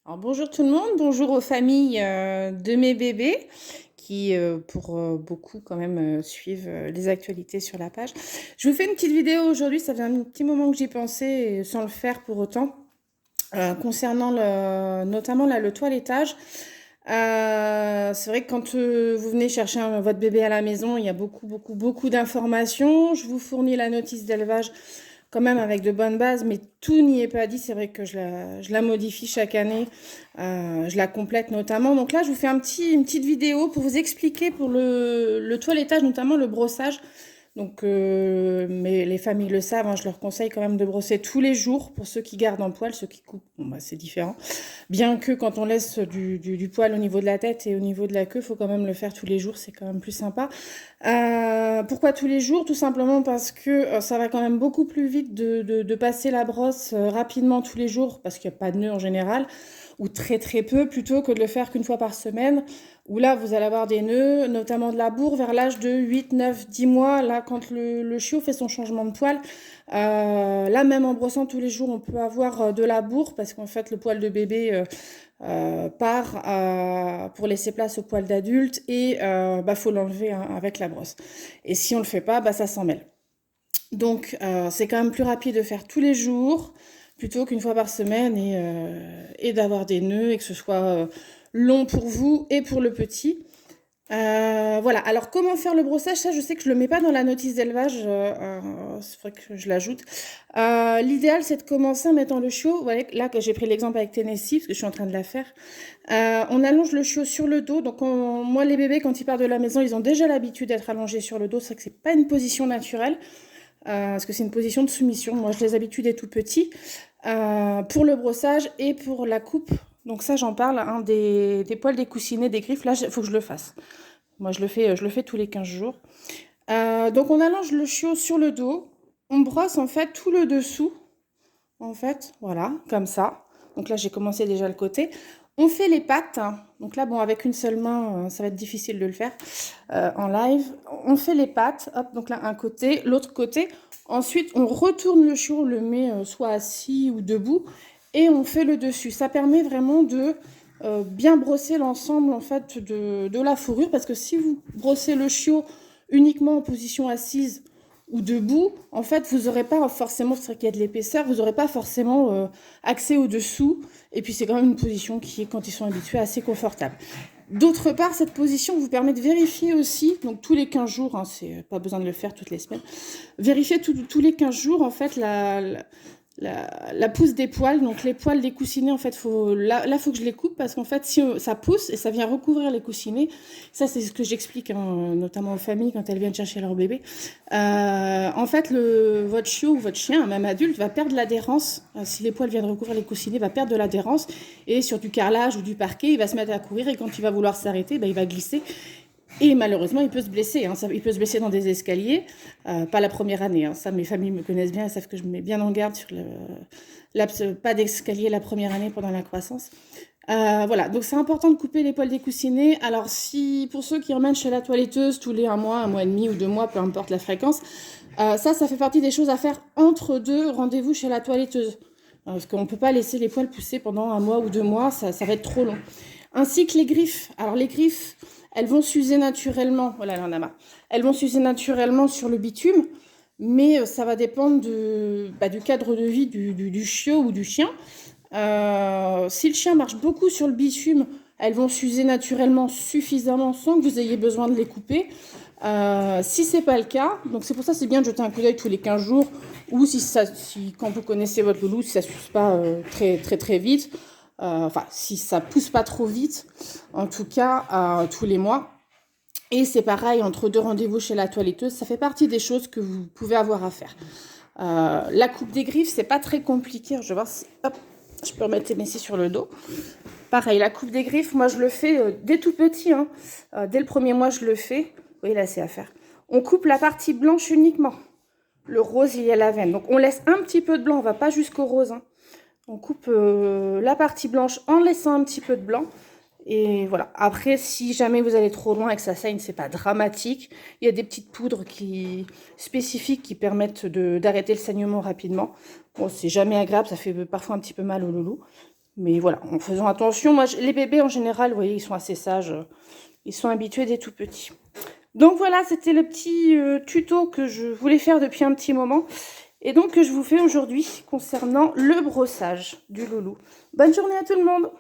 Alors bonjour tout le monde, bonjour aux familles de mes bébés qui, pour beaucoup quand même, suivent les actualités sur la page. Je vous fais une petite vidéo aujourd'hui, ça fait un petit moment que j'y pensais et sans le faire pour autant, concernant notamment là, le toilettage. C'est vrai que quand vous venez chercher votre bébé à la maison, il y a beaucoup d'informations. Je vous fournis la notice d'élevage quand même avec de bonnes bases, mais tout n'y est pas dit. C'est vrai que je la modifie chaque année, je la complète notamment. Donc là, je vous fais une petite vidéo pour vous expliquer pour le toilettage, notamment le brossage. Donc, mais les familles le savent, hein, je leur conseille quand même de brosser tous les jours pour ceux qui gardent en poil, ceux qui coupent, bon, bah, c'est différent. Bien que quand on laisse du poil au niveau de la tête et au niveau de la queue, il faut quand même le faire tous les jours, c'est quand même plus sympa. Pourquoi tous les jours? Tout simplement parce que ça va quand même beaucoup plus vite de passer la brosse rapidement tous les jours, parce qu'il n'y a pas de nœuds en général, ou très peu, plutôt que de le faire qu'une fois par semaine, où là vous allez avoir des nœuds, notamment de la bourre, vers l'âge de 8, 9, 10 mois, là quand le chiot fait son changement de poil. Là même en brossant tous les jours, on peut avoir de la bourre, parce qu'en fait le poil de bébé part pour laisser place au poil d'adulte, et faut l'enlever hein, avec la brosse. Et si on le fait pas, ça s'en mêle. Donc c'est quand même plus rapide de faire tous les jours plutôt qu'une fois par semaine, et d'avoir des nœuds et que ce soit long pour vous et pour le petit. Voilà, alors comment faire le brossage? Ça, je sais que je le mets pas dans la notice d'élevage, c'est vrai que je l'ajoute. L'idéal, c'est de commencer en mettant le chiot, ouais, là que j'ai pris l'exemple avec Tennessee, parce que je suis en train de la faire. On allonge le chiot sur le dos, donc moi les bébés, quand ils partent de la maison, ils ont déjà l'habitude d'être allongés sur le dos, c'est vrai que c'est pas une position naturelle, parce que c'est une position de soumission. Moi, je les habitue dès tout petits, pour le brossage et pour la coupe. Donc ça, j'en parle, hein, des poils, des coussinets, des griffes. Là, il faut que je le fasse. Moi, je le fais tous les 15 jours. Donc on allonge le chiot sur le dos. On brosse en fait tout le dessous. En fait, voilà, comme ça. Donc là, j'ai commencé déjà le côté. On fait les pattes. Donc là, bon, avec une seule main, ça va être difficile de le faire en live. On fait les pattes. Hop, donc là, un côté, l'autre côté. Ensuite, on retourne le chiot, on le met soit assis ou debout, et on fait le dessus. Ça permet vraiment de bien brosser l'ensemble en fait de la fourrure, parce que si vous brossez le chiot uniquement en position assise ou debout, en fait, vous n'aurez pas forcément, c'est vrai qu'il y a de l'épaisseur, vous n'aurez pas forcément accès au dessous. Et puis c'est quand même une position qui est, quand ils sont habitués, assez confortable. D'autre part, cette position vous permet de vérifier aussi, donc tous les 15 jours, hein, c'est pas besoin de le faire toutes les semaines, vérifier tous les 15 jours en fait la pousse des poils. Donc les poils des coussinets, en fait, faut que je les coupe, parce qu'en fait, si ça pousse et ça vient recouvrir les coussinets, ça c'est ce que j'explique hein, notamment aux familles quand elles viennent chercher leur bébé. En fait, votre chiot ou votre chien, même adulte, va perdre l'adhérence. Si les poils viennent recouvrir les coussinets, va perdre de l'adhérence, et sur du carrelage ou du parquet, il va se mettre à courir, et quand il va vouloir s'arrêter, il va glisser. Et malheureusement, il peut se blesser. Hein. Il peut se blesser dans des escaliers. Pas la première année. Hein. Ça, mes familles me connaissent bien. Elles savent que je me mets bien en garde sur pas d'escalier la première année pendant la croissance. Voilà, donc c'est important de couper les poils des coussinets. Alors, pour ceux qui emmènent chez la toiletteuse tous les un mois et demi ou 2 mois, peu importe la fréquence, ça fait partie des choses à faire entre deux rendez-vous chez la toiletteuse. Parce qu'on ne peut pas laisser les poils pousser pendant 1 mois ou 2 mois, ça va être trop long. Ainsi que les griffes. Alors, les griffes, elles vont s'user naturellement. Voilà, là, on a marre. Elles vont s'user naturellement sur le bitume, mais ça va dépendre du cadre de vie du chiot ou du chien. Si le chien marche beaucoup sur le bitume, elles vont s'user naturellement suffisamment sans que vous ayez besoin de les couper. Si c'est pas le cas, donc c'est pour ça c'est bien de jeter un coup d'œil tous les 15 jours, ou quand vous connaissez votre loulou, si ça s'use pas très vite, si ça pousse pas trop vite, en tout cas tous les mois. Et c'est pareil, entre deux rendez-vous chez la toiletteuse, ça fait partie des choses que vous pouvez avoir à faire. La coupe des griffes, c'est pas très compliqué. Je vais voir si je peux remettre Messi sur le dos. Pareil, la coupe des griffes, moi je le fais dès tout petit. Hein. Dès le premier mois, je le fais. Oui, là c'est à faire. On coupe la partie blanche uniquement. Le rose, il y a la veine. Donc on laisse un petit peu de blanc, on va pas jusqu'au rose. Hein. On coupe la partie blanche en laissant un petit peu de blanc. Et voilà. Après, si jamais vous allez trop loin et que ça saigne, c'est pas dramatique. Il y a des petites poudres spécifiques qui permettent d'arrêter le saignement rapidement. Bon, c'est jamais agréable, ça fait parfois un petit peu mal au loulou. Mais voilà, en faisant attention. Moi, les bébés, en général, vous voyez, ils sont assez sages. Ils sont habitués dès tout petits. Donc voilà, c'était le petit tuto que je voulais faire depuis un petit moment. Et donc, que je vous fais aujourd'hui concernant le brossage du loulou. Bonne journée à tout le monde!